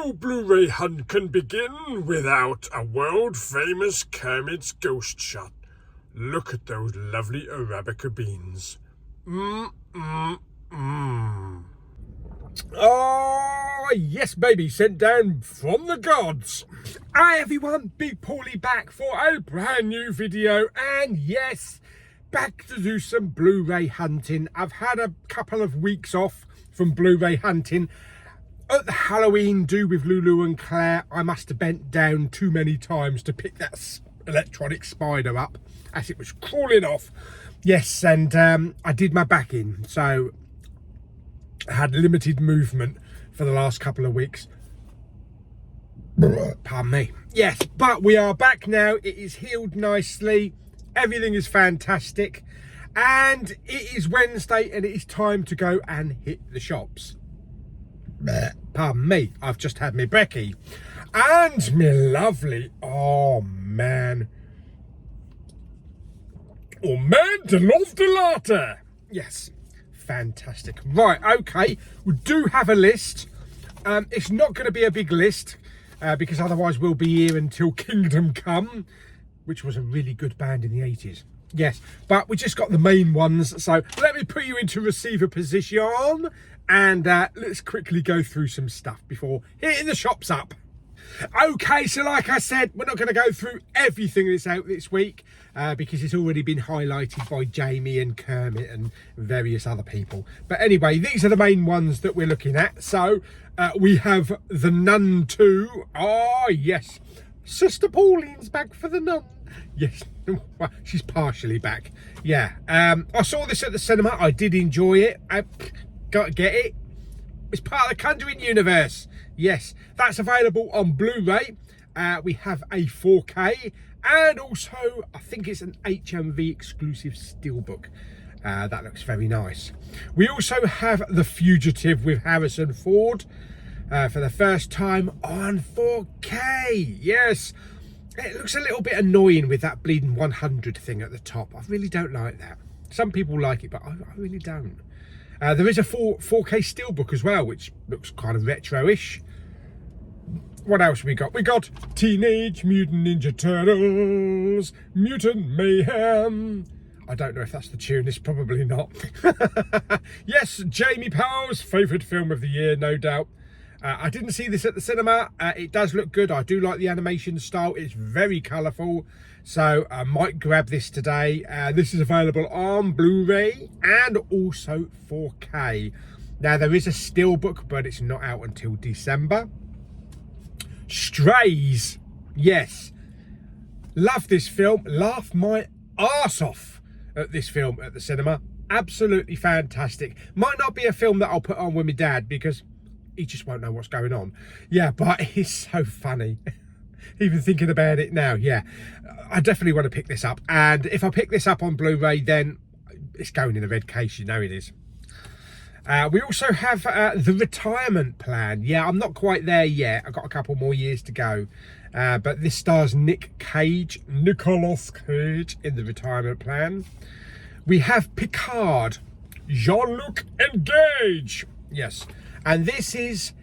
No Blu-ray hunt can begin without a world-famous Kermit's ghost shot. Look at those lovely Arabica beans. Oh, yes, baby, sent down from the gods. Hi, everyone, Big Pauly back for a brand new video. And yes, back to do some Blu-ray hunting. I've had a couple of weeks off from Blu-ray hunting. At the Halloween do with Lulu and Claire, I must have bent down too many times to pick that electronic spider up as it was crawling off. Yes, and I did my back in, so I had limited movement for the last couple of weeks. Pardon me. Yes, but we are back now. It is healed nicely. Everything is fantastic. And it is Wednesday and it is time to go and hit the shops. Pardon me, I've just had me brekkie. And me lovely, oh man, de love de latte. Yes, fantastic. Right, okay, we do have a list. It's not going to be a big list because otherwise we'll be here until Kingdom Come, which was a really good band in the 80s. Yes, but we just got the main ones. So let me put you into receiver position and let's quickly go through some stuff before hitting the shops up. Okay, so like I said, we're not going to go through everything that's out this week because it's already been highlighted by Jamie and Kermit and various other people. But anyway, these are the main ones that we're looking at. So we have The Nun 2. Oh, yes. Sister Pauline's back for The Nun. Yes, well, she's partially back. Yeah, I saw this at the cinema. I did enjoy it. I got to get it. It's part of the Conjuring universe. Yes, that's available on Blu-ray. We have a 4K and also I think it's an HMV exclusive steelbook. That looks very nice. We also have The Fugitive with Harrison Ford for the first time on 4K. Yes. It looks a little bit annoying with that bleeding 100 thing at the top. I really don't like that. Some people like it, but I really don't. There is a 4K steelbook as well, which looks kind of retro-ish. What else we got? We got Teenage Mutant Ninja Turtles, Mutant Mayhem. I don't know if that's the tune. It's probably not. Yes, Jamie Powell's favourite film of the year, no doubt. I didn't see this at the cinema. It does look good. I do like the animation style. It's very colourful. So I might grab this today. This is available on Blu-ray and also 4K. Now there is a steelbook, but it's not out until December. Strays. Yes. Love this film. Laugh my arse off at this film at the cinema. Absolutely fantastic. Might not be a film that I'll put on with my dad because he just won't know what's going on. Yeah, but it's so funny. Even thinking about it now, yeah. I definitely want to pick this up. And if I pick this up on Blu-ray, then it's going in a red case, you know it is. We also have The Retirement Plan. Yeah, I'm not quite there yet. I've got a couple more years to go. But this stars Nicolas Cage in The Retirement Plan. We have Picard, Jean-Luc Engage. Yes. And this is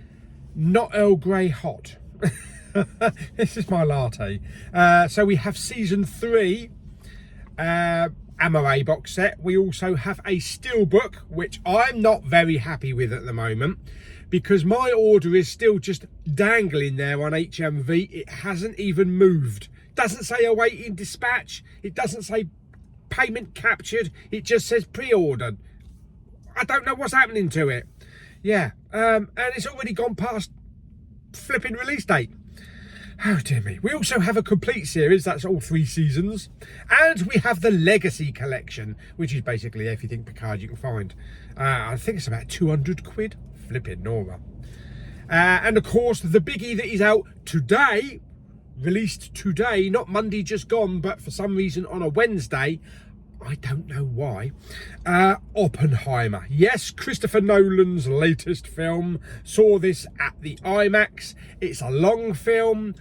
not Earl Grey hot. This is my latte. So we have season 3 Amore box set. We also have a steelbook, which I'm not very happy with at the moment because my order is still just dangling there on HMV. It hasn't even moved. Doesn't say awaiting dispatch. It doesn't say payment captured. It just says pre-ordered. I don't know what's happening to it. Yeah, and it's already gone past flipping release date. Oh dear me. We also have a complete series, that's all 3 seasons. And we have the Legacy Collection, which is basically everything Picard you can find. I think it's about 200 quid. Flipping Nora. And of course, the biggie that is out today, released today, not Monday just gone, but for some reason on a Wednesday, I don't know why. Oppenheimer. Yes, Christopher Nolan's latest film. Saw this at the IMAX. It's a long film.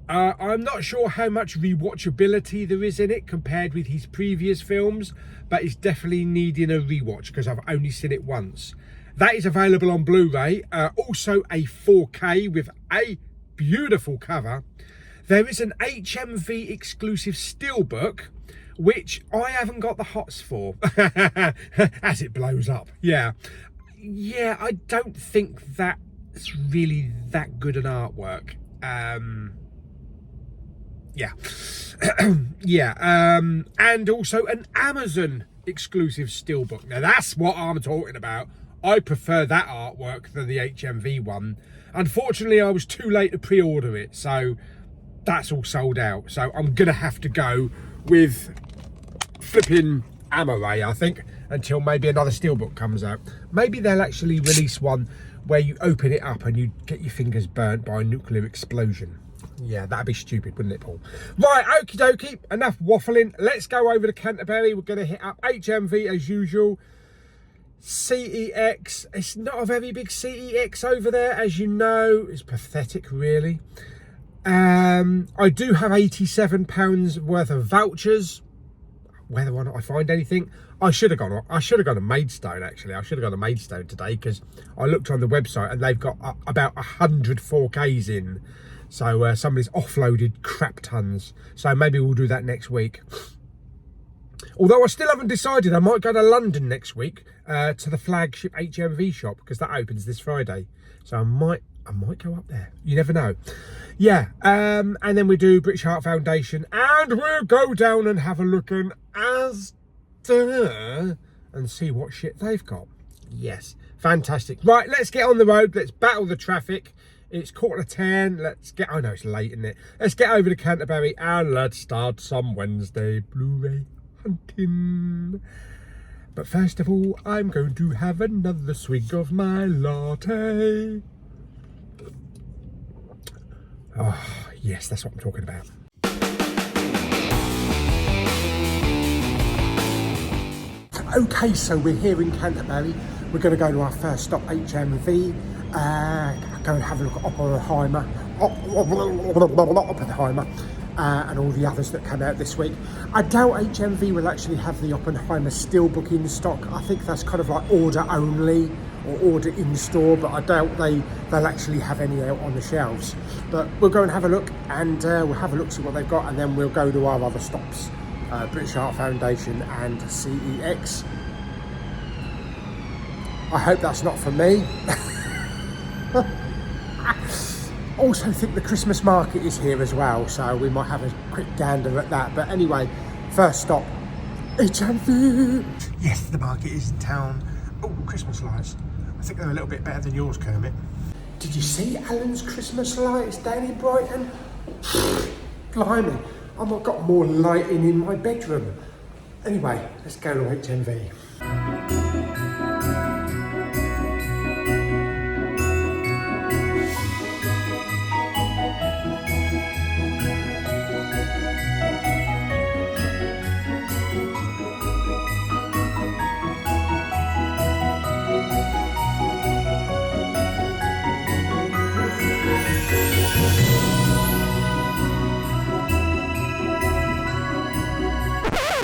I'm not sure how much rewatchability there is in it compared with his previous films, but it's definitely needing a rewatch because I've only seen it once. That is available on Blu-ray. Also a 4K with a beautiful cover. There is an HMV exclusive steelbook, which I haven't got the hots for, as it blows up. Yeah, I don't think that's really that good an artwork. And also an Amazon exclusive steelbook. Now that's what I'm talking about. I prefer that artwork than the HMV one. Unfortunately, I was too late to pre-order it, so that's all sold out. So I'm gonna have to go with flipping Amaray, I think, until maybe another steelbook comes out. Maybe they'll actually release one where you open it up and you get your fingers burnt by a nuclear explosion. Yeah, that'd be stupid, wouldn't it, Paul? Right, okie dokie, enough waffling. Let's go over to Canterbury. We're going to hit up HMV as usual. CEX. It's not a very big CEX over there, as you know. It's pathetic, really. I do have £87 worth of vouchers. Whether or not I find anything, I should have gone to Maidstone, actually. I should have gone to Maidstone today, because I looked on the website and they've got about 100 4Ks in. So somebody's offloaded crap tons. So maybe we'll do that next week. Although I still haven't decided. I might go to London next week to the flagship HMV shop, because that opens this Friday. So I might go up there. You never know. Yeah, and then we do British Heart Foundation, and we'll go down and have a look in Asda and see what shit they've got. Yes, fantastic. Right, let's get on the road. Let's battle the traffic. It's 10:15. Let's get, I know it's late, isn't it? Let's get over to Canterbury and let's start some Wednesday Blu-ray hunting. But first of all, I'm going to have another swig of my latte. Oh, yes, that's what I'm talking about. Okay, so we're here in Canterbury. We're going to go to our first stop, HMV. Go and have a look at Oppenheimer, and all the others that come out this week. I doubt HMV will actually have the Oppenheimer steelbook in stock. I think that's kind of like order only or order in store, but I doubt they'll actually have any out on the shelves. But we'll go and have a look, and we'll have a look, see what they've got, and then we'll go to our other stops, British Heart Foundation and CEX. I hope that's not for me. Also think the Christmas market is here as well, so we might have a quick gander at that. But anyway, first stop, HMV. Yes, the market is in town. Oh, Christmas lights. I think they're a little bit better than yours, Kermit. Did you see Alan's Christmas lights down in Brighton? Blimey, I've got more lighting in my bedroom. Anyway, let's go to HMV.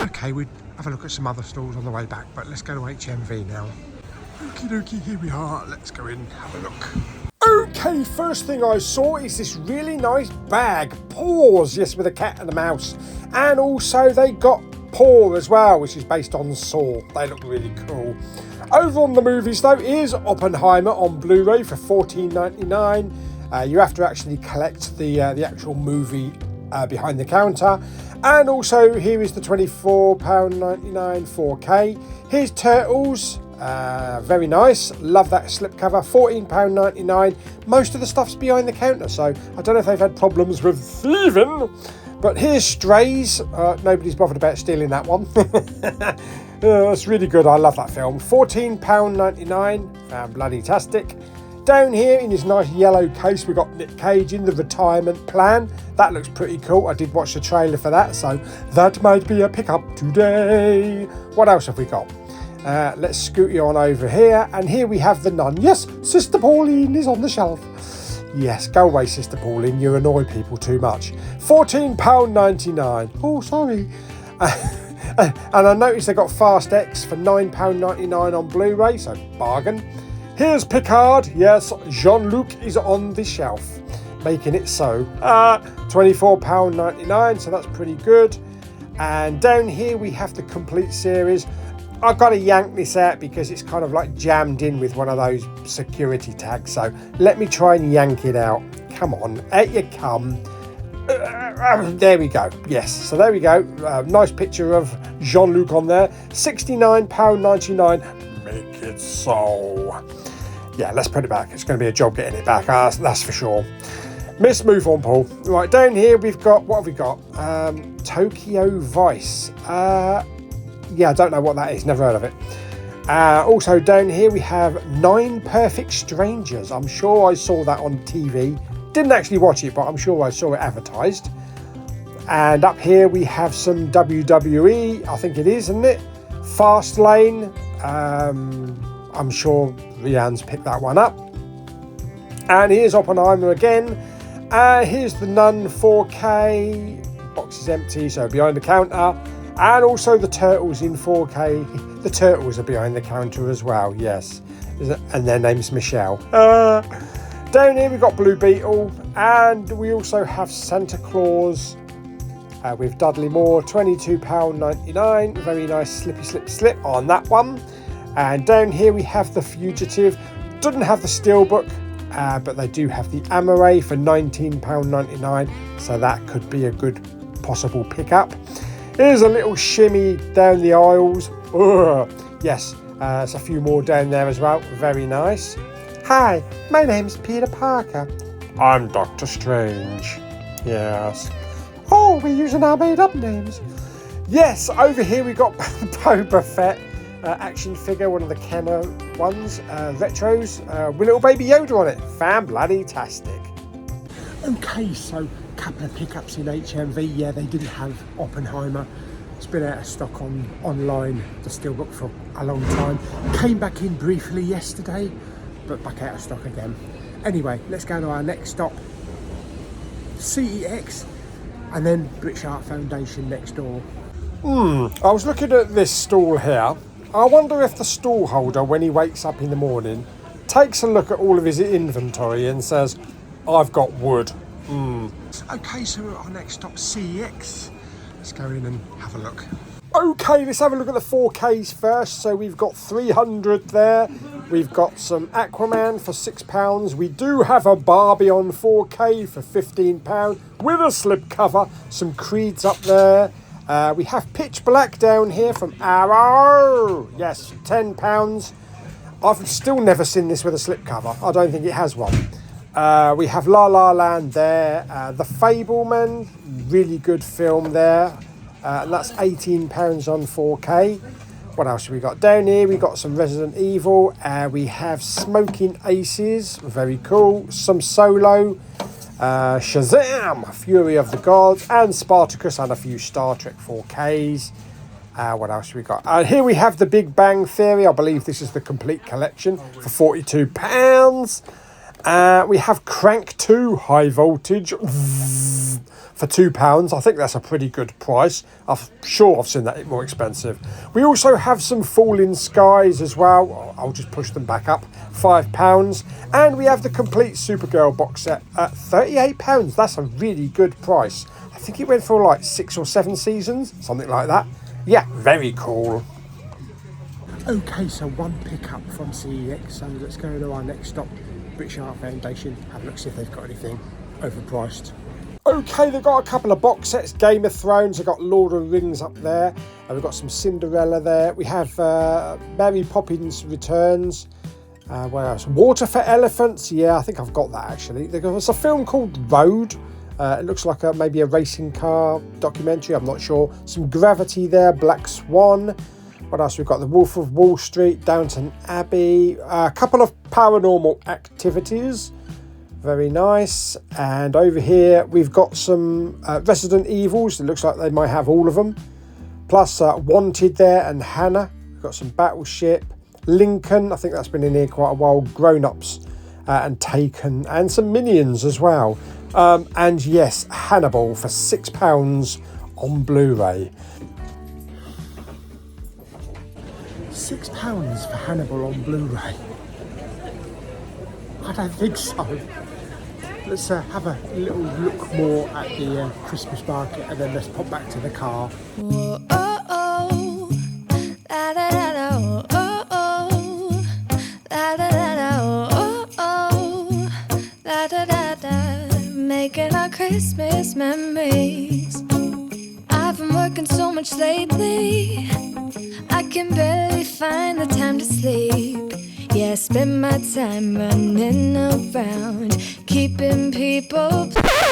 Okay, we'd have a look at some other stalls on the way back, but let's go to HMV now. Okie dokie, here we are. Let's go in and have a look. Okay, first thing I saw is this really nice bag. Paws, yes, with a cat and a mouse. And also they got Paw as well, which is based on Saw. They look really cool. Over on the movies though is Oppenheimer on Blu-ray for $14.99. You have to actually collect the actual movie behind the counter. And also here is the £24.99 4K. Here's Turtles, very nice, love that slipcover, £14.99. Most of the stuff's behind the counter, so I don't know if they've had problems with thieving. But here's Strays, nobody's bothered about stealing that one. That's really good, I love that film. £14.99, bloody-tastic. Down here in this nice yellow case, we've got Nick Cage in The Retirement Plan. That looks pretty cool. I did watch the trailer for that, so that might be a pickup today. What else have we got? Let's scoot you on over here. And here we have The Nun. Yes, Sister Pauline is on the shelf. Yes, go away, Sister Pauline. You annoy people too much. £14.99. Oh, sorry. And I noticed they got Fast X for £9.99 on Blu-ray, so bargain. Here's Picard. Yes, Jean-Luc is on the shelf, making it so. £24.99, so that's pretty good. And down here we have the complete series. I've got to yank this out because it's kind of like jammed in with one of those security tags. So let me try and yank it out. Come on, out you come. There we go. Yes, so there we go. Nice picture of Jean-Luc on there. £69.99. Make it so. Yeah, let's put it back. It's going to be a job getting it back. That's for sure. Let's move on, Paul. Right, down here we've got, what have we got? Tokyo Vice. Yeah, I don't know what that is. Never heard of it. Also down here we have 9 Perfect Strangers. I'm sure I saw that on TV. Didn't actually watch it, but I'm sure I saw it advertised. And up here we have some WWE. I think it is, isn't it? Fast Lane. I'm sure Rianne's picked that one up. And here's Oppenheimer again. Here's the Nun 4K. Box is empty, so behind the counter. And also the Turtles in 4K. The Turtles are behind the counter as well, yes. And their name's Michelle. Down here we've got Blue Beetle. And we also have Santa Claus with Dudley Moore. £22.99. Very nice slippy slip on that one. And down here we have The Fugitive. Doesn't have the steelbook. But they do have the Amaray for £19.99, so that could be a good possible pickup. Here's a little shimmy down the aisles. Yes, there's a few more down there as well. Very nice. Hi, my name's Peter Parker. I'm Doctor Strange. Yes. Oh, we're using our made-up names. Yes, over here we got Boba Fett. Action figure, one of the Kenner ones, retros, with little baby Yoda on it. Fan-bloody-tastic. Okay, so a couple of pickups in HMV. Yeah, they didn't have Oppenheimer. It's been out of stock online, the steelbook, for a long time. Came back in briefly yesterday, but back out of stock again. Anyway, let's go to our next stop, CEX, and then British Art Foundation next door. I was looking at this stall here. I wonder if the stall holder, when he wakes up in the morning, takes a look at all of his inventory and says, I've got wood. Okay, so our next stop, CEX. Let's go in and have a look. Okay, let's have a look at the 4Ks first. So we've got 300 there. We've got some Aquaman for £6. We do have a Barbie on 4K for £15 with a slipcover. Some Creeds up there. We have Pitch Black down here from Arrow. Yes, £10. I've still never seen this with a slipcover. I don't think it has one. We have La La Land there. The Fableman, really good film there. And that's £18 on 4K. What else have we got down here? We got some Resident Evil. We have Smoking Aces, very cool. Some Solo. Shazam! Fury of the Gods, and Spartacus, and a few Star Trek 4Ks. What else have we got? Here we have the Big Bang Theory. I believe this is the complete collection for £42. We have Crank 2 High Voltage for £2. I think that's a pretty good price. I'm sure I've seen that more expensive. We also have some Falling Skies as well. I'll just push them back up. £5. And we have the complete Supergirl box set at £38. That's a really good price. I think it went for like 6 or 7 seasons, something like that. Yeah, very cool. Okay, so one pickup from CEX. So let's go to our next stop, British Art Foundation. Have a look, see if they've got anything overpriced. Okay, they've got a couple of box sets. Game of Thrones, they've got Lord of the Rings up there. And we've got some Cinderella there. We have Mary Poppins Returns. Where else? Water for Elephants. Yeah, I think I've got that actually. There's a film called Road. It looks like maybe a racing car documentary. I'm not sure. Some Gravity there. Black Swan. What else we've got? The Wolf of Wall Street. Downton Abbey. A couple of Paranormal Activities. Very nice. And over here we've got some Resident Evils. It looks like they might have all of them. Plus Wanted there and Hannah. We've got some Battleship. Lincoln, I think that's been in here quite a while. Grown Ups and Taken, and some Minions as well. And yes, Hannibal for £6 on Blu-ray. £6 for Hannibal on Blu-ray. I don't think so. Let's have a little look more at the Christmas market, and then let's pop back to the car. Whoa, oh, oh. La, da, da, da, oh, oh, oh. La, da, da, da, oh, oh, oh. La, da, da, da. Making our Christmas memories. I've been working so much lately, I can barely find the time to sleep. Yeah, I spend my time running around, keeping people.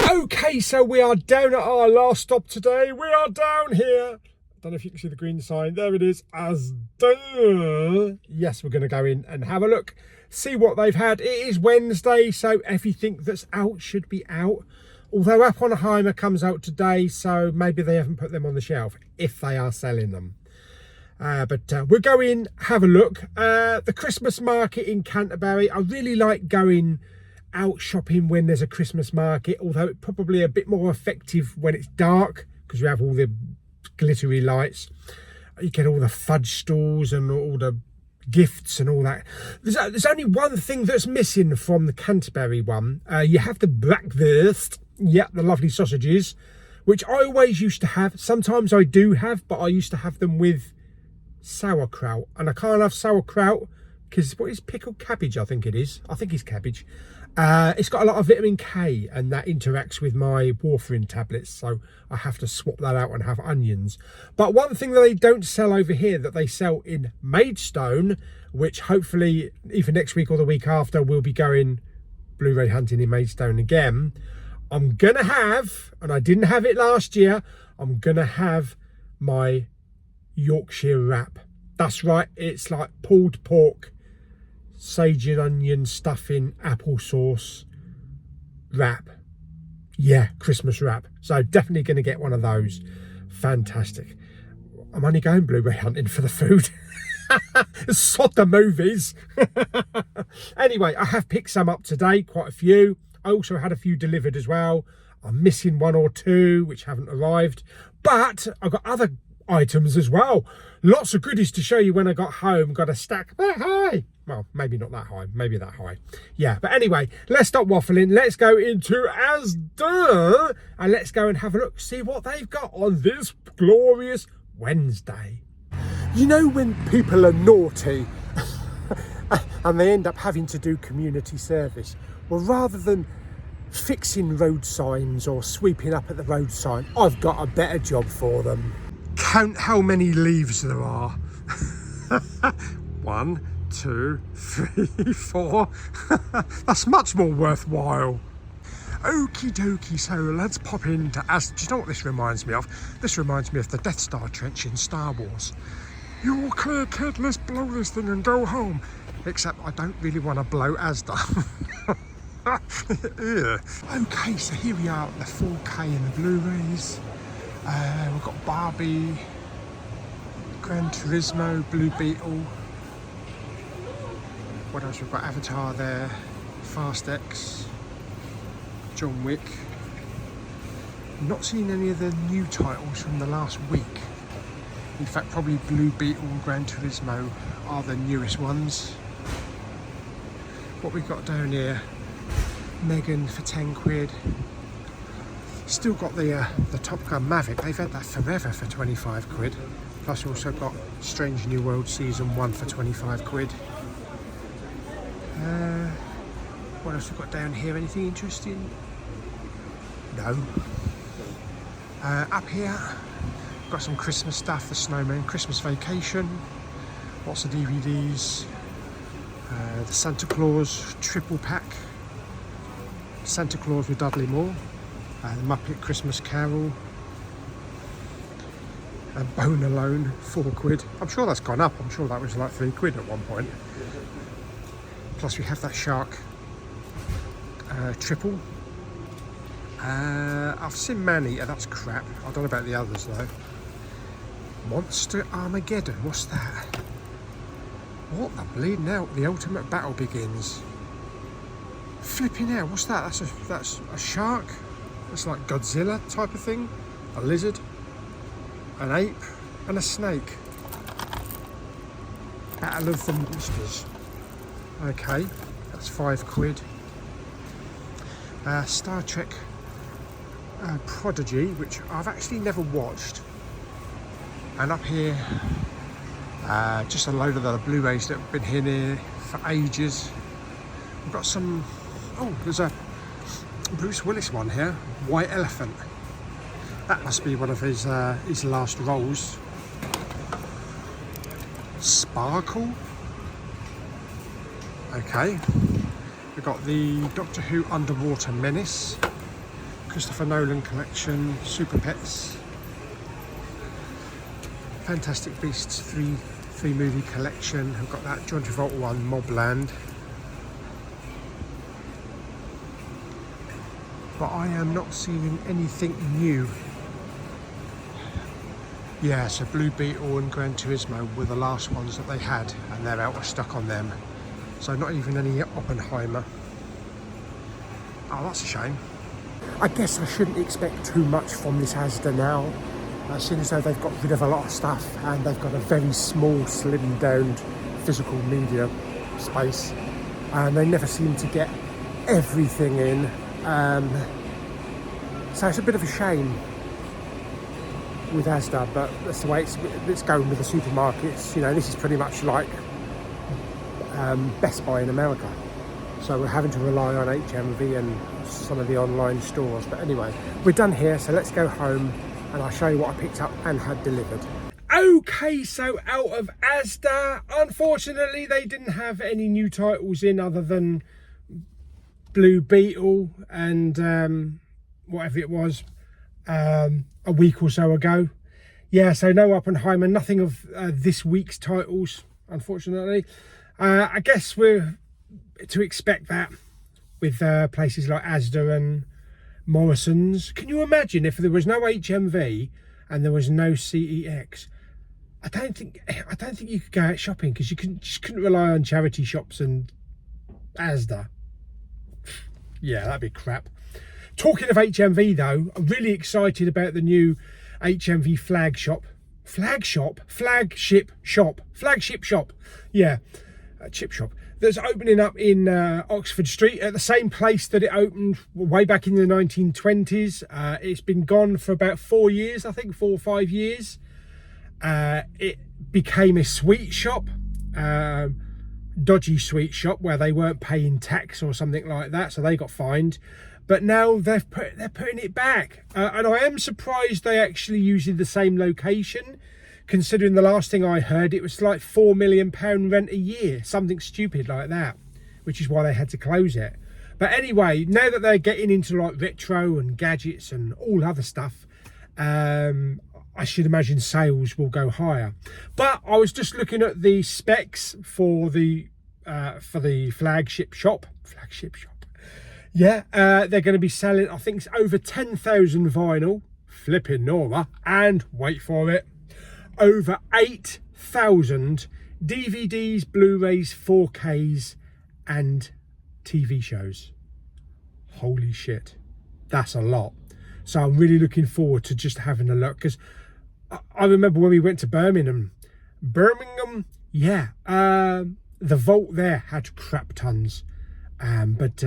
Okay, so we are down at our last stop today. We are down here. Don't know if you can see the green sign. There it is. Asda. Yes, we're going to go in and have a look, see what they've had. It is Wednesday, so everything that's out should be out. Although Oppenheimer comes out today, so maybe they haven't put them on the shelf, if they are selling them. But we'll go in, have a look. The Christmas market in Canterbury, I really like going out shopping when there's a Christmas market, although it's probably a bit more effective when it's dark, because you have all the glittery lights. You get all the fudge stalls and all the gifts and all that. There's only one thing that's missing from the Canterbury one. You have the bratwurst, yeah, the lovely sausages, which I always used to have. Sometimes I do have, but I used to have them with sauerkraut, and I can't have sauerkraut because what is pickled cabbage, I think it is. I think it's cabbage. It's got a lot of vitamin K, and that interacts with my warfarin tablets, so I have to swap that out and have onions. But one thing that they don't sell over here that they sell in Maidstone, which hopefully either next week or the week after we'll be going Blu-ray hunting in Maidstone again, I'm gonna have, and I didn't have it last year, I'm gonna have my Yorkshire wrap. That's right, it's like pulled pork, sage and onion stuffing, applesauce wrap. Yeah, Christmas wrap. So definitely going to get one of those. Fantastic. I'm only going Blu-ray hunting for the food. Sod the movies. Anyway, I have picked some up today, quite a few. I also had a few delivered as well. I'm missing one or two which haven't arrived, but I've got other items as well. Lots of goodies to show you when I got home. Got a stack that high. Well, maybe not that high, maybe that high. Yeah, but anyway, let's stop waffling. Let's go into Asda and let's go and have a look, see what they've got on this glorious Wednesday. You know when people are naughty and they end up having to do community service? Well, rather than fixing road signs or sweeping up at the road sign, I've got a better job for them. Count how many leaves there are. 1, 2, 3, 4. That's much more worthwhile. Okie dokie, so let's pop into Asda. Do you know what this reminds me of? This reminds me of the Death Star trench in Star Wars. You're clear, kid, let's blow this thing and go home. Except I don't really want to blow Asda. Okay, so here we are at the 4K and the Blu-rays. We've got Barbie, Gran Turismo, Blue Beetle. What else? We've got Avatar there, Fast X, John Wick. Not seen any of the new titles from the last week. In fact, probably Blue Beetle and Gran Turismo are the newest ones. What we've got down here, Megan for 10 quid. Still got the Top Gun Maverick. They've had that forever for 25 quid. Plus also got Strange New World Season 1 for 25 quid. What else have we got down here? Anything interesting? No. Up here, got some Christmas stuff, The Snowman, Christmas Vacation. Lots of DVDs. The Santa Claus triple pack. Santa Claus with Dudley Moore. The Muppet Christmas Carol, and Bone Alone, 4 quid. I'm sure that's gone up. I'm sure that was like 3 quid at one point. Plus we have that Shark triple. I've seen Manny, that's crap. I don't know about the others though. Monster Armageddon, what's that? What the bleeding hell? The Ultimate Battle Begins. Flipping hell, what's that? That's a shark? It's like Godzilla type of thing. A lizard, an ape, and a snake. Battle of the Monsters. Okay, That's £5. Star Trek Prodigy, which I've actually never watched. And up here, just a load of the Blu-rays that have been here for ages. We've got some, oh, there's a Bruce Willis one here, White Elephant. That must be one of his last roles. Sparkle. Okay. We've got the Doctor Who Underwater Menace, Christopher Nolan collection, Super Pets, Fantastic Beasts 3 movie collection. We've got that John Travolta one, Mobland. But I am not seeing anything new. Yeah, so Blue Beetle and Gran Turismo were the last ones that they had, and they're out of stock on them. So not even any Oppenheimer. Oh, that's a shame. I guess I shouldn't expect too much from this Asda now. Seeing as though they've got rid of a lot of stuff and they've got a very small, slimmed down physical media space. And they never seem to get everything in. So it's a bit of a shame with Asda, but that's the way it's going with the supermarkets. You know, this is pretty much like Best Buy in America. So we're having to rely on HMV and some of the online stores. But anyway, we're done here, so let's go home and I'll show you what I picked up and had delivered. Okay, so out of Asda, unfortunately they didn't have any new titles in other than Blue Beetle and whatever it was a week or so ago. Yeah, so no Oppenheimer, nothing of this week's titles, unfortunately. I guess we're to expect that with places like Asda and Morrison's. Can you imagine if there was no HMV and there was no CEX? I don't think you could go out shopping because you just couldn't rely on charity shops and Asda. Yeah, that'd be crap. Talking of HMV though, I'm really excited about the new HMV flagship shop. Yeah, chip shop. That's opening up in Oxford Street at the same place that it opened way back in the 1920s. It's been gone for about 4 years, I think 4 or 5 years. It became a sweet shop, dodgy sweet shop where they weren't paying tax or something like that, so they got fined. But now they're putting it back, and I am surprised they actually using the same location. Considering the last thing I heard, it was like £4 million rent a year, something stupid like that, which is why they had to close it. But anyway, now that they're getting into like retro and gadgets and all other stuff, I should imagine sales will go higher. But I was just looking at the specs for the flagship shop. Yeah, they're going to be selling, I think it's over 10,000 vinyl, flipping Nora, and wait for it, over 8,000 DVDs, Blu-rays, 4Ks and TV shows. Holy shit, that's a lot. So I'm really looking forward to just having a look, because I remember when we went to Birmingham, yeah, the vault there had crap tons, but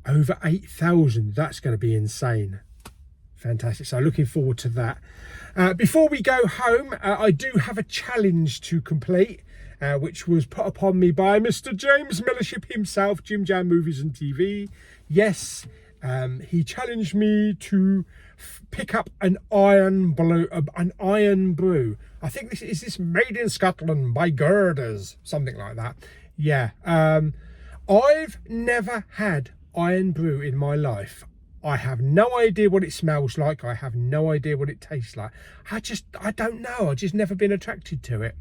over 8,000, that's going to be insane. Fantastic. So looking forward to that. Before we go home, I do have a challenge to complete, which was put upon me by Mr. James Millership himself, Jim Jam Movies and TV. Yes, he challenged me to pick up an iron brew. I think this is made in Scotland by Girders, something like that. Yeah, I've never had iron brew in my life. I have no idea what it smells like. I have no idea what it tastes like. I don't know. I've just never been attracted to it.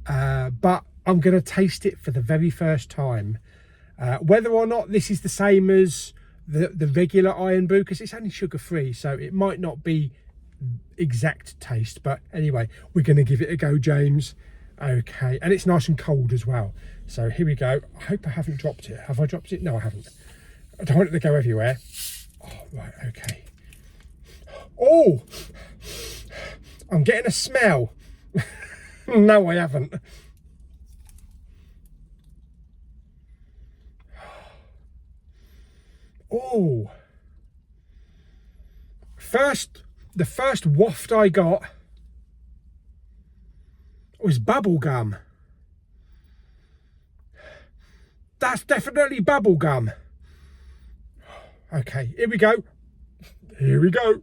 But I'm going to taste it for the very first time. Whether or not this is the same as the regular iron brew, because it's only sugar free, so it might not be exact taste. But anyway, we're going to give it a go, James. Okay, and it's nice and cold as well. So here we go. I hope I haven't dropped it. Have I dropped it? No, I haven't. I don't want it to go everywhere. Oh, right, okay. Oh, I'm getting a smell. No, I haven't. Oh, the first waft I got was bubble gum. That's definitely bubble gum. Okay, here we go. Here we go.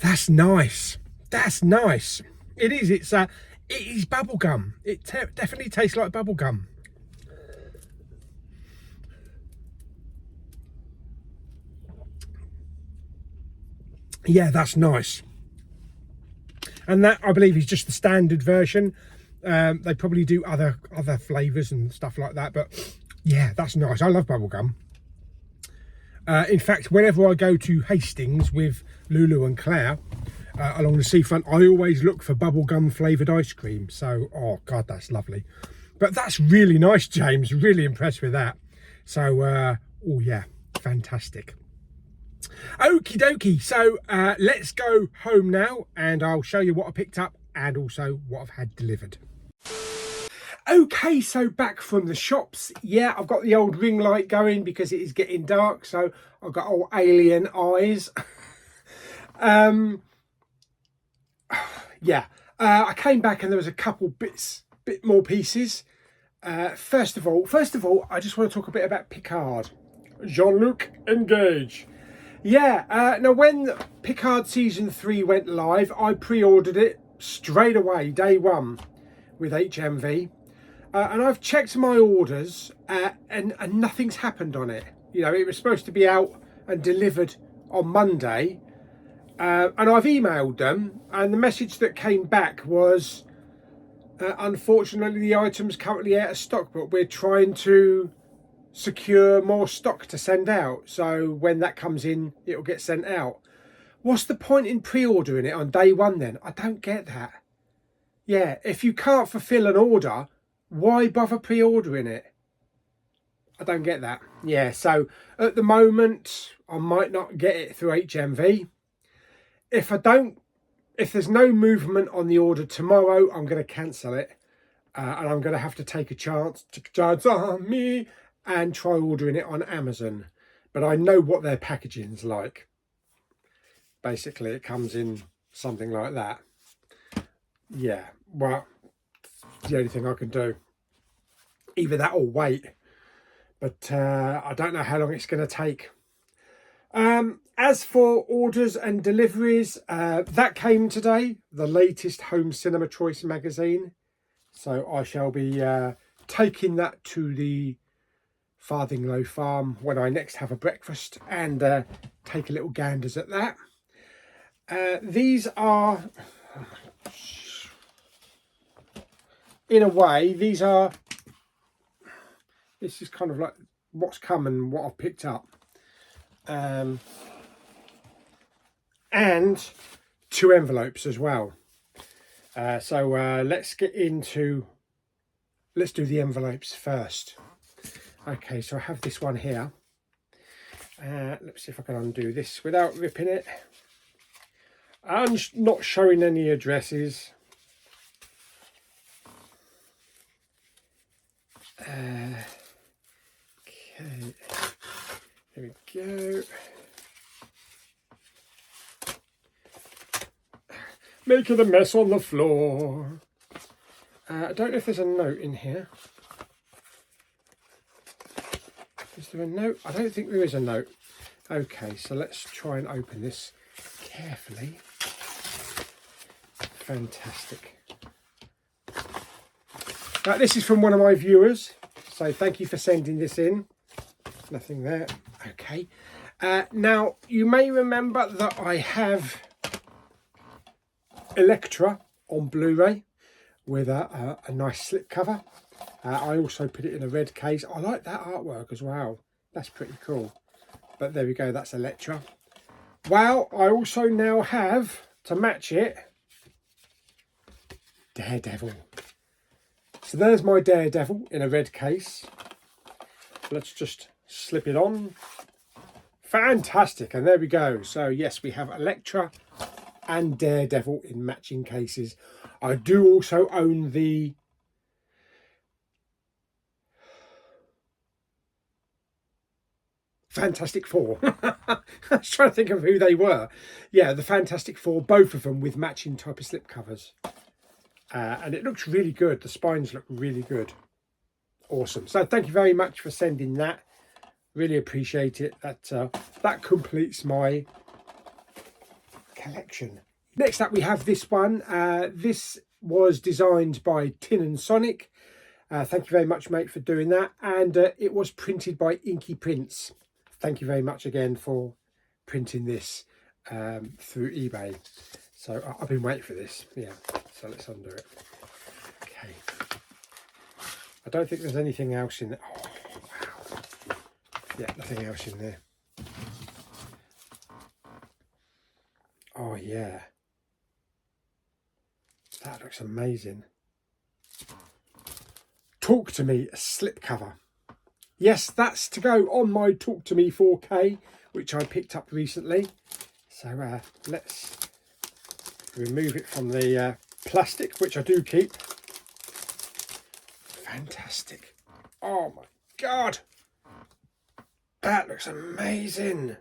That's nice. That's nice. It is. It is bubble gum. It definitely tastes like bubble gum. Yeah, that's nice. And that, I believe, is just the standard version. They probably do other flavours and stuff like that, but yeah, that's nice. I love bubble gum. In fact, whenever I go to Hastings with Lulu and Claire along the seafront, I always look for bubblegum flavoured ice cream. So, oh God, that's lovely. But that's really nice, James. Really impressed with that. So, oh yeah, fantastic. Okie dokie. So, let's go home now and I'll show you what I picked up and also what I've had delivered. Okay, so back from the shops. Yeah, I've got the old ring light going because it is getting dark, so I've got all alien eyes. Yeah, I came back and there was a couple bit more pieces. First of all, I just want to talk a bit about Picard. Jean-Luc Engage. Yeah, now when Picard season 3 went live, I pre-ordered it straight away, day one, with HMV. And I've checked my orders and nothing's happened on it. You know, it was supposed to be out and delivered on Monday. And I've emailed them and the message that came back was, unfortunately, the item's currently out of stock, but we're trying to secure more stock to send out. So when that comes in, it'll get sent out. What's the point in pre-ordering it on day one then? I don't get that. Yeah, if you can't fulfill an order, why bother pre-ordering it? I don't get that. Yeah, so at the moment, I might not get it through HMV. If there's no movement on the order tomorrow, I'm going to cancel it. And I'm going to have to take a chance on me and try ordering it on Amazon. But I know what their packaging's like. Basically, it comes in something like that. Yeah, well, the only thing I can do. Either that or wait. But I don't know how long it's going to take. As for orders and deliveries, that came today. The latest Home Cinema Choice magazine. So I shall be taking that to the Farthinglow farm when I next have a breakfast and take a little ganders at that. These are... in a way, this is kind of like what's come and what I've picked up. And 2 envelopes as well. So let's do the envelopes first. Okay, so I have this one here. Let's see if I can undo this without ripping it. I'm not showing any addresses. Okay, there we go. Making a mess on the floor. I don't know if there's a note in here. Is there a note? I don't think there is a note. Okay, so let's try and open this carefully. Fantastic. This is from one of my viewers, so thank you for sending this in. Nothing there. Okay. Now, you may remember that I have Electra on Blu-ray with a nice slip cover. I also put it in a red case. I like that artwork as well. That's pretty cool. But there we go, that's Electra. Well, I also now have, to match it, Daredevil. So there's my Daredevil in a red case. Let's just slip it on. Fantastic. And there we go. So yes, we have Elektra and Daredevil in matching cases. I do also own the Fantastic Four. I was trying to think of who they were. Yeah, the Fantastic Four, both of them with matching type of slip covers. And it looks really good. The spines look really good. Awesome. So thank you very much for sending that. Really appreciate it. That completes my collection. Next up we have this one. This was designed by Tin and Sonic. Thank you very much, mate, for doing that. And it was printed by Inky Prints. Thank you very much again for printing this through eBay. So I've been waiting for this. Yeah, so let's undo it. Okay. I don't think there's anything else in there. Oh, wow. Yeah, nothing else in there. Oh, yeah. That looks amazing. Talk to Me, a slipcover. Yes, that's to go on my Talk to Me 4K, which I picked up recently. So let's remove it from the plastic, which I do keep. Fantastic. Oh my God. That looks amazing.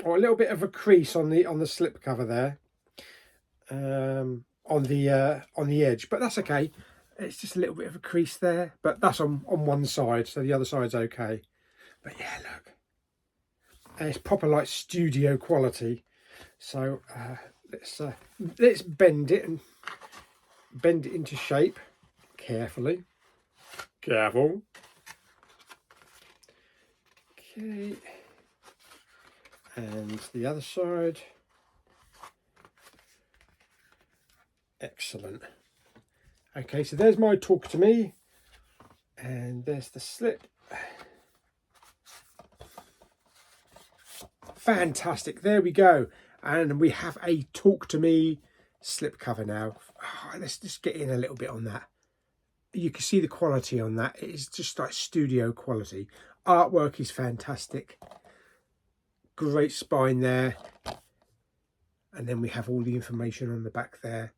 Oh, a little bit of a crease on the slip cover there. On the edge, but that's okay. It's just a little bit of a crease there, but that's on one side, so the other side's okay. But yeah, look, and it's proper like studio quality. So let's bend it and bend it into shape carefully. Careful. Okay, and the other side. Excellent. Okay, so there's my Talk to Me, and there's the slip. Fantastic, there we go. And we have a Talk to Me slip cover now. Oh, let's just get in a little bit on that. You can see the quality on that. It is just like studio quality. Artwork is fantastic. Great spine there. And then we have all the information on the back there.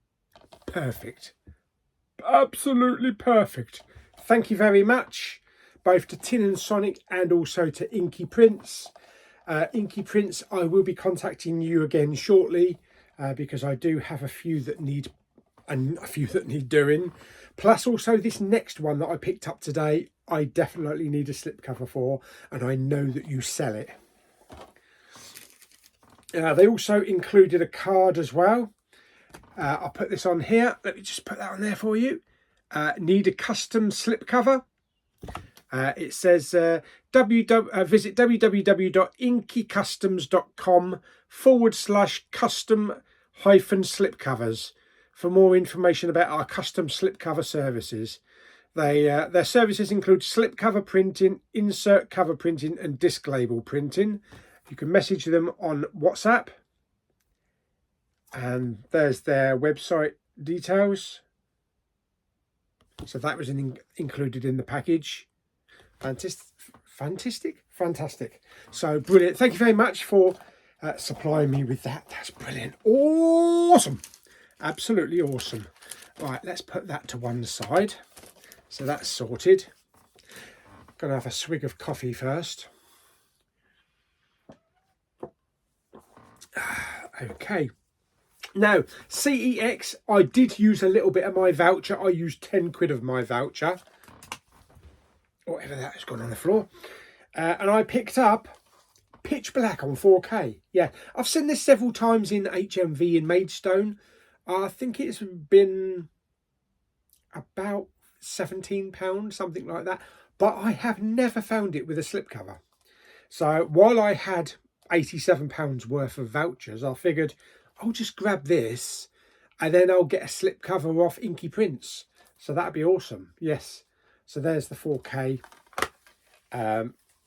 Perfect. Absolutely perfect. Thank you very much, both to Tin and Sonic and also to Inky Prints. Inky Prints, I will be contacting you again shortly because I do have a few that need doing. Plus also this next one that I picked up today, I definitely need a slipcover for, and I know that you sell it. They also included a card as well. I'll put this on here. Let me just put that on there for you. Need a custom slipcover? It says visit www.inkycustoms.com/custom-slipcovers for more information about our custom slipcover services. Their services include slipcover printing, insert cover printing, and disc label printing. You can message them on WhatsApp. And there's their website details. So that was included in the package. Fantastic. So brilliant. Thank you very much for supplying me with that. That's brilliant. Awesome. Absolutely awesome. Right, let's put that to one side. So that's sorted. Gonna have a swig of coffee first. Okay. Now, CEX, I did use a little bit of my voucher. I used 10 quid of my voucher. Whatever that has gone on the floor. And I picked up Pitch Black on 4K. Yeah, I've seen this several times in HMV in Maidstone. I think it's been about £17, something like that. But I have never found it with a slipcover. So while I had £87 worth of vouchers, I figured I'll just grab this and then I'll get a slipcover off Inky Prints. So that'd be awesome. Yes. So there's the 4K.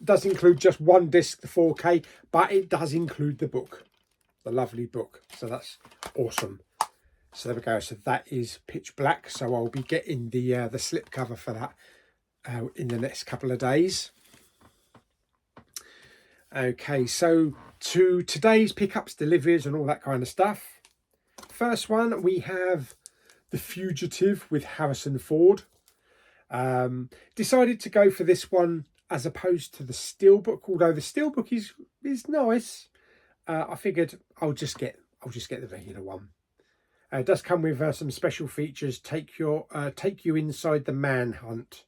Does include just one disc, the 4K, but it does include the book, the lovely book. So that's awesome. So there we go. So that is Pitch Black. So I'll be getting the slipcover for that in the next couple of days. Okay, so to today's pickups, deliveries and all that kind of stuff. First one, we have The Fugitive with Harrison Ford. Decided to go for this one as opposed to the Steelbook, although the Steelbook is nice. I figured I'll just get the regular one. It does come with some special features. Take you inside the manhunt,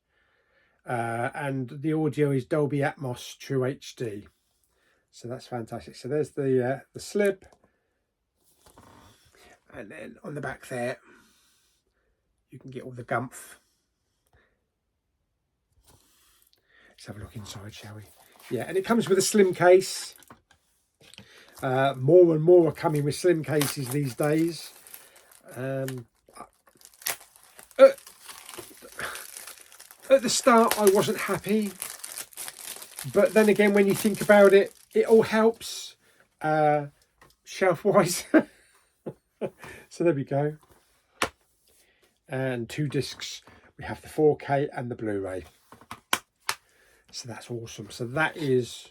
and the audio is Dolby Atmos True HD. So that's fantastic. So there's the slip, and then on the back there, you can get all the gumph. Let's have a look inside, shall we? Yeah, and it comes with a slim case. More and more are coming with slim cases these days. At the start, I wasn't happy. But then again, when you think about it, it all helps shelf-wise. So there we go. And 2 discs. We have the 4K and the Blu-ray. So that's awesome. So that's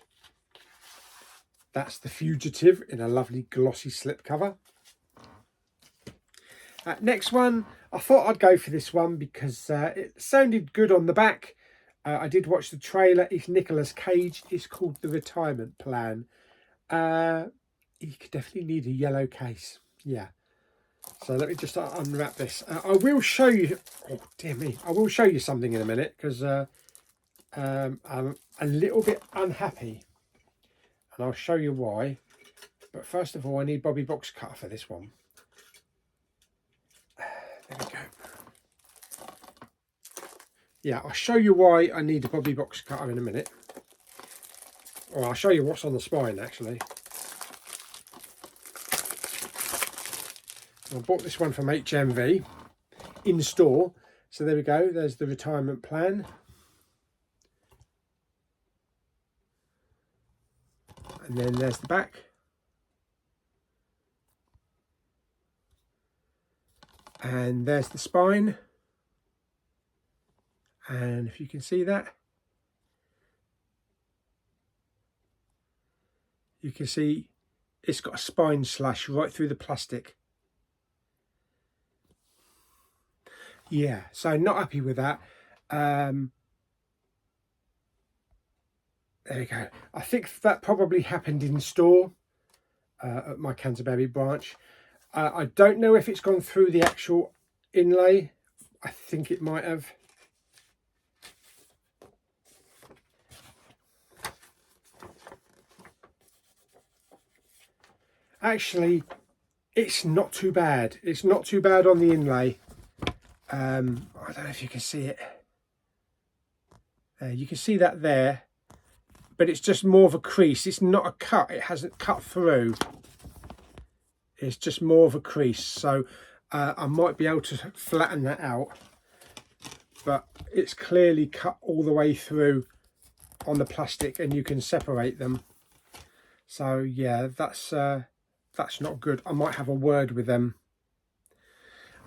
The Fugitive in a lovely glossy slipcover. Next one, I thought I'd go for this one because it sounded good on the back. I did watch the trailer. It's Nicolas Cage. It's called The Retirement Plan. You could definitely need a yellow case. Yeah. So let me just unwrap this. I will show you. Oh dear me! I will show you something in a minute because I'm a little bit unhappy, and I'll show you why. But first of all, I need Bobby box cutter for this one. There we go. Yeah, I'll show you why I need a Bobby box cutter in a minute. Or I'll show you what's on the spine actually. I bought this one from HMV in store. So there we go. There's the retirement plan. And then there's the back. And there's the spine. And if you can see that, you can see it's got a spine slash right through the plastic. Yeah, so not happy with that. There we go. I think that probably happened in store at my Canterbury branch. I don't know if it's gone through the actual inlay. I think it might have. Actually, it's not too bad. It's not too bad on the inlay. I don't know if you can see it. You can see that there, but it's just more of a crease. It's not a cut. It hasn't cut through. It's just more of a crease. So I might be able to flatten that out, but it's clearly cut all the way through on the plastic, and you can separate them. So yeah, that's not good. I might have a word with them.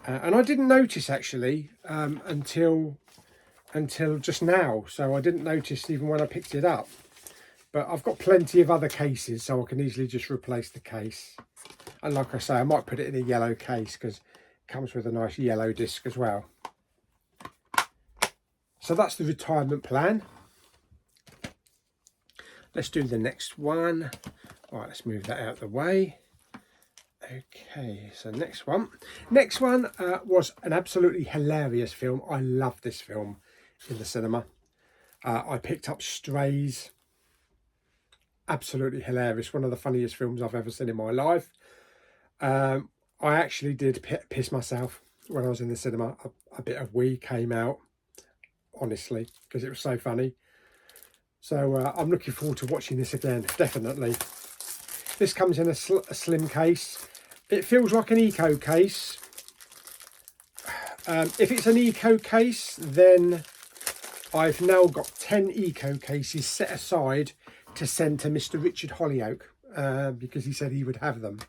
And I didn't notice actually until just now. So I didn't notice even when I picked it up. But I've got plenty of other cases, so I can easily just replace the case. And like I say, I might put it in a yellow case because it comes with a nice yellow disc as well. So that's the retirement plan. Let's do the next one. All right, let's move that out of the way. Okay, so next one was an absolutely hilarious film. I loved this film in the cinema. I picked up Strays. Absolutely hilarious. One of the funniest films I've ever seen in my life. I actually did piss myself when I was in the cinema. A bit of wee came out, honestly, because it was so funny. So I'm looking forward to watching this again, definitely. This comes in a slim case. It feels like an eco case. If it's an eco case, then I've now got 10 eco cases set aside to send to Mr. Richard Hollyoak because he said he would have them.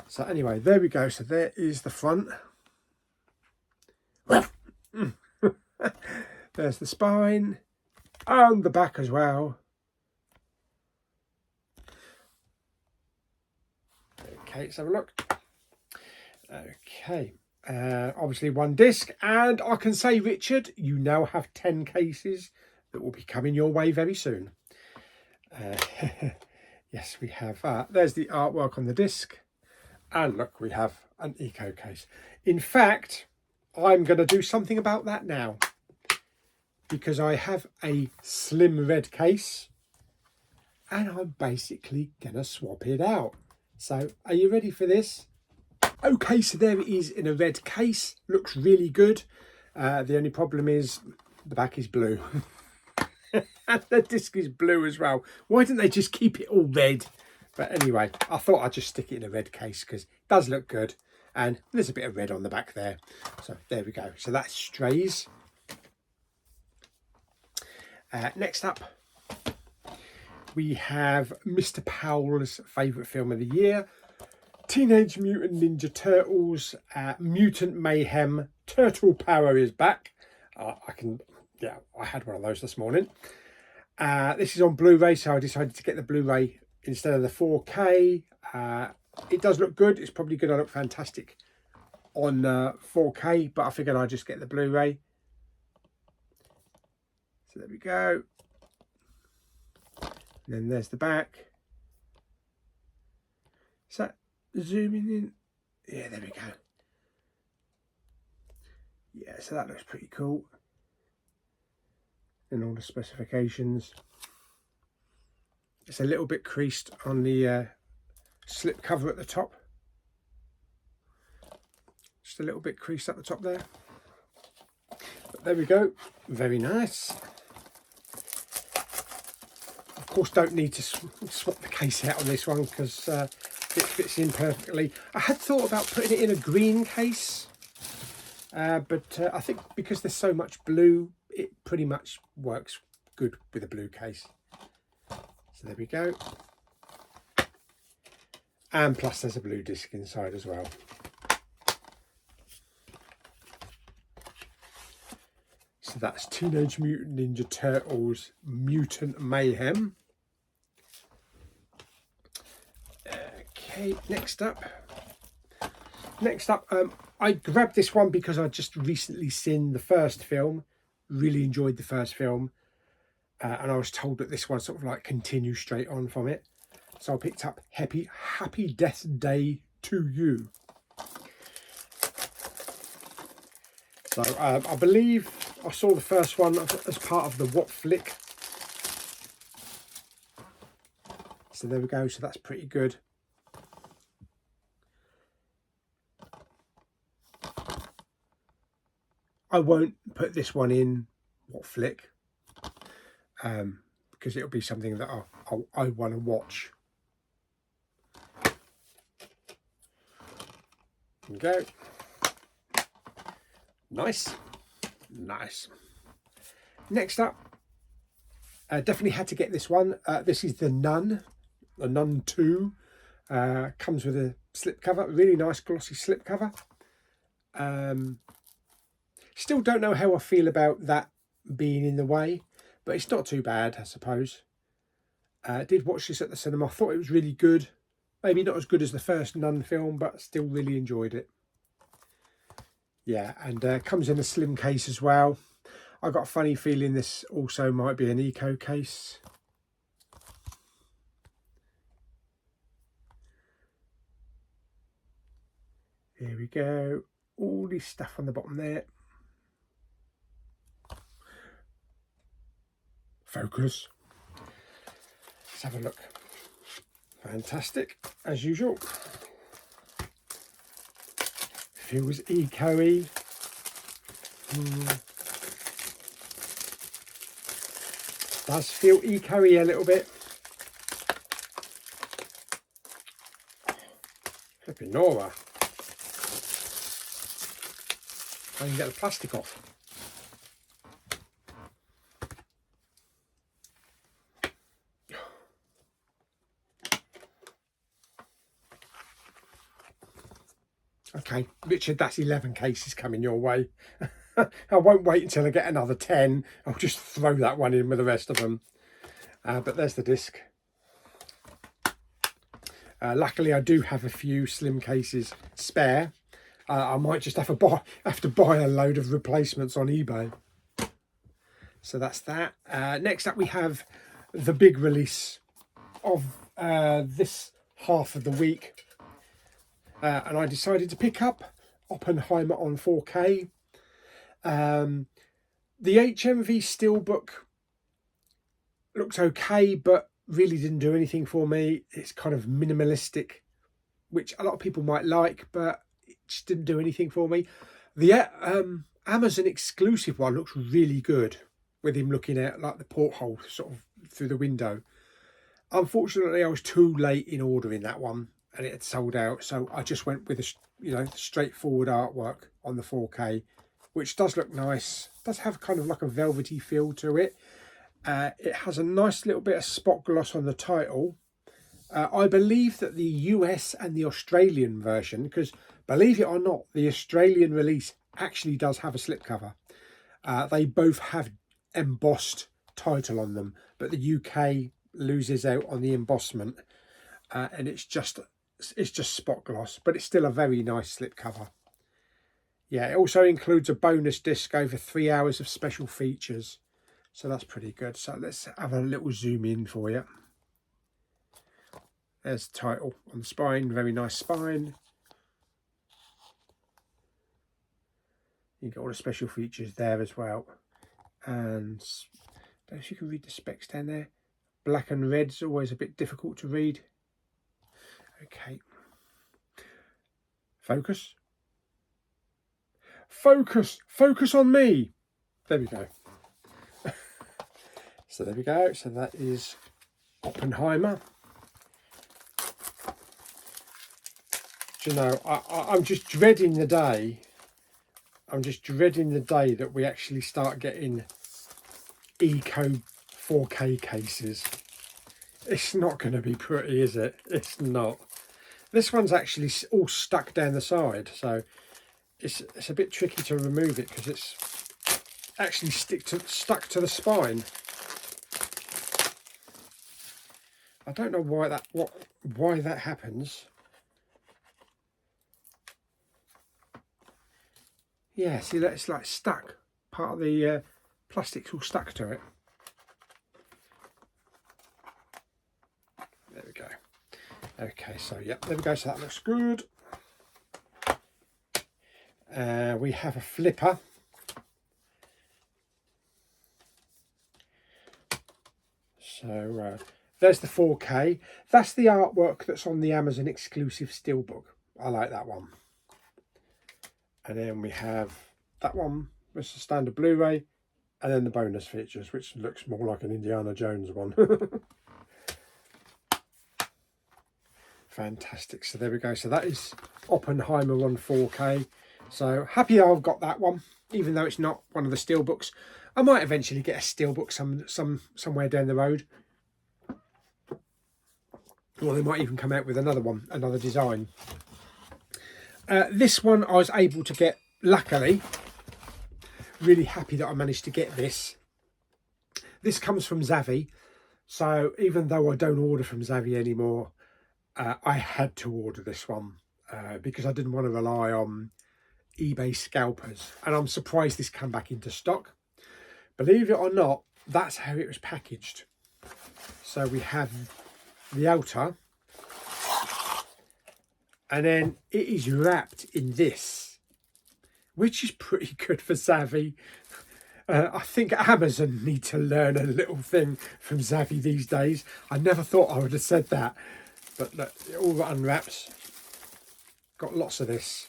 So anyway, there we go. So there is the front. There's the spine and the back as well. Okay, let's have a look. Okay, obviously one disc, and I can say, Richard, you now have 10 cases that will be coming your way very soon. Yes, we have. There's the artwork on the disc, and look, we have an eco case. In fact, I'm going to do something about that now, because I have a slim red case, and I'm basically going to swap it out. So, are you ready for this? Okay, so there it is in a red case. Looks really good. The only problem is the back is blue. And the disc is blue as well. Why didn't they just keep it all red? But anyway, I thought I'd just stick it in a red case because it does look good. And there's a bit of red on the back there. So there we go. So that's Strays. Next up, we have Mr. Powell's favourite film of the year. Teenage Mutant Ninja Turtles, Mutant Mayhem, Turtle Power is back. I had one of those this morning. This is on Blu-ray, so I decided to get the Blu-ray instead of the 4K. It does look good. It's probably going to look fantastic on 4K, but I figured I'd just get the Blu-ray. So there we go. And then there's the back. So zooming in. Yeah, there we go. Yeah, so that looks pretty cool. And all the specifications. It's a little bit creased on the slip cover at the top. Just a little bit creased at the top there. But there we go. Very nice. Of course, don't need to swap the case out on this one because it fits in perfectly. I had thought about putting it in a green case, but I think because there's so much blue, it pretty much works good with a blue case. So there we go. And plus there's a blue disc inside as well. So that's Teenage Mutant Ninja Turtles Mutant Mayhem. Okay, next up, I grabbed this one because I just recently seen the first film. Really enjoyed the first film, and I was told that this one sort of like continues straight on from it. So I picked up Happy Death Day to You. So I believe I saw the first one as part of the What Flick. So there we go. So that's pretty good. I won't put this one in What Flick because it'll be something that I want to watch. There we go. Nice. Next up, definitely had to get this one. This is the Nun 2. Comes with a slip cover, really nice glossy slip cover. Still don't know how I feel about that being in the way, but it's not too bad, I suppose. Did watch this at the cinema. I thought it was really good. Maybe not as good as the first Nun film, but still really enjoyed it. Yeah, and comes in a slim case as well. I got a funny feeling this also might be an eco case. Here we go. All this stuff on the bottom there. Focus. Let's have a look. Fantastic, as usual. Feels eco-y. Does feel eco-y a little bit. Flipping Nora. I can get the plastic off. Okay, Richard, that's 11 cases coming your way. I won't wait until I get another 10. I'll just throw that one in with the rest of them. But there's the disc. Luckily, I do have a few slim cases spare. I might just have to buy a load of replacements on eBay. So that's that. Next up, we have the big release of this half of the week. And I decided to pick up Oppenheimer on 4K. The HMV Steelbook looks okay, but really didn't do anything for me. It's kind of minimalistic, which a lot of people might like, but it just didn't do anything for me. The Amazon exclusive one looks really good, with him looking at like the porthole sort of through the window. Unfortunately, I was too late in ordering that one, and it had sold out, so I just went with the straightforward artwork on the 4K, which does look nice. It does have kind of like a velvety feel to it. It has a nice little bit of spot gloss on the title. I believe that the US and the Australian version, because believe it or not, the Australian release actually does have a slipcover. They both have embossed title on them, but the UK loses out on the embossment, and it's just spot gloss, but it's still a very nice slipcover. Yeah, it also includes a bonus disc over 3 hours of special features, so that's pretty good. So let's have a little zoom in for you. There's the title on the spine, very nice spine. You get all the special features there as well, and I don't know if you can read the specs down there. Black and red's always a bit difficult to read. Okay. Focus. Focus on me. There we go. So there we go. So that is Oppenheimer. Do you know, I'm just dreading the day. I'm just dreading the day that we actually start getting Eco 4K cases. It's not going to be pretty, is it? It's not. This one's actually all stuck down the side, so it's a bit tricky to remove it because it's actually stuck to the spine. I don't know why that happens. Yeah, see, that's like stuck. Part of the plastic's all stuck to it. There we go. Okay, so yeah, there we go. So that looks good. We have a flipper. So there's the 4K. That's the artwork that's on the Amazon exclusive Steelbook. I like that one. And then we have that one, which is the standard Blu-ray, and then the bonus features, which looks more like an Indiana Jones one. Fantastic. So there we go. So that is Oppenheimer on 4K. So happy I've got that one, even though it's not one of the Steelbooks. I might eventually get a Steelbook somewhere down the road. Or they might even come out with another one, another design. This one I was able to get, luckily. Really happy that I managed to get this. This comes from Zavvi. So even though I don't order from Zavvi anymore, I had to order this one because I didn't want to rely on eBay scalpers. And I'm surprised this came back into stock. Believe it or not, that's how it was packaged. So we have the outer, and then it is wrapped in this, which is pretty good for Zavvi. I think Amazon need to learn a little thing from Zavvi these days. I never thought I would have said that, but look, it all unwraps. Got lots of this.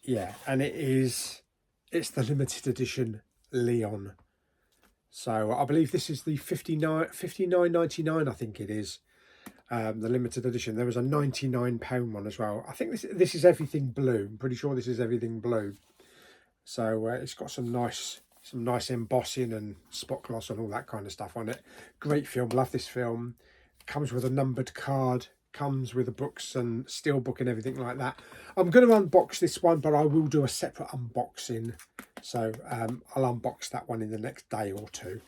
Yeah, and it's the limited edition Leon. So I believe this is the $59.99, I think it is. The limited edition. There was a £99 one as well. I think this is everything blue. I'm pretty sure this is everything blue. So it's got some nice embossing and spot gloss and all that kind of stuff on it. Great film. Love this film. Comes with a numbered card. Comes with the books and steelbook and everything like that. I'm going to unbox this one, but I will do a separate unboxing. So I'll unbox that one in the next day or two.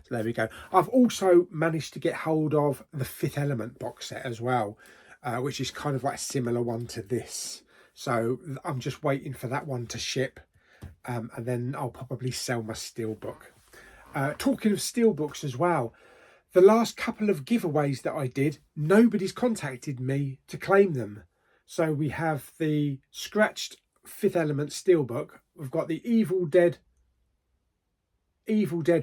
So there we go. I've also managed to get hold of the Fifth Element box set as well, which is kind of like a similar one to this. So I'm just waiting for that one to ship, and then I'll probably sell my Steelbook. Talking of Steelbooks as well, the last couple of giveaways that I did, nobody's contacted me to claim them. So we have the scratched Fifth Element Steelbook. We've got the Evil Dead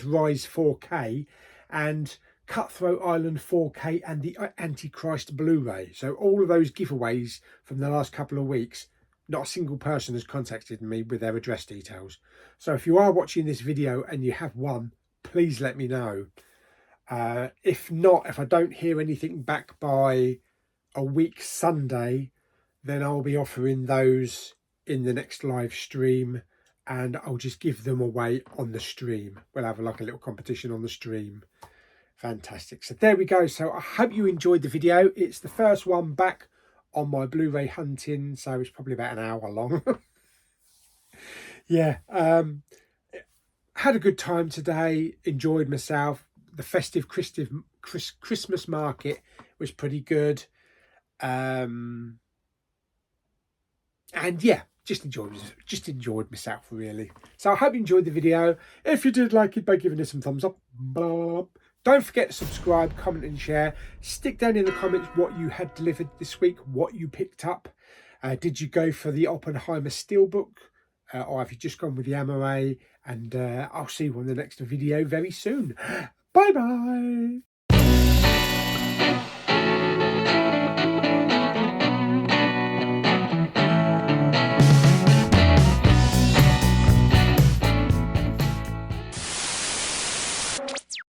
Rise 4K and Cutthroat Island 4K and the Antichrist Blu-ray. So all of those giveaways from the last couple of weeks, not a single person has contacted me with their address details. So if you are watching this video and you have won, please let me know. If not, if I don't hear anything back by a week Sunday, then I'll be offering those in the next live stream, and I'll just give them away on the stream. We'll have like a little competition on the stream. Fantastic. So there we go. So I hope you enjoyed the video. It's the first one back on my Blu-ray hunting, so it's probably about an hour long. Yeah, had a good time today, enjoyed myself. The festive Christmas market was pretty good. And yeah, just enjoyed myself really. So I hope you enjoyed the video. If you did like it, by giving it some thumbs up. Don't forget to subscribe, comment and share. Stick down in the comments what you had delivered this week, what you picked up. Did you go for the Oppenheimer Steelbook, or have you just gone with the Amaray? And I'll see you on the next video very soon. Bye bye.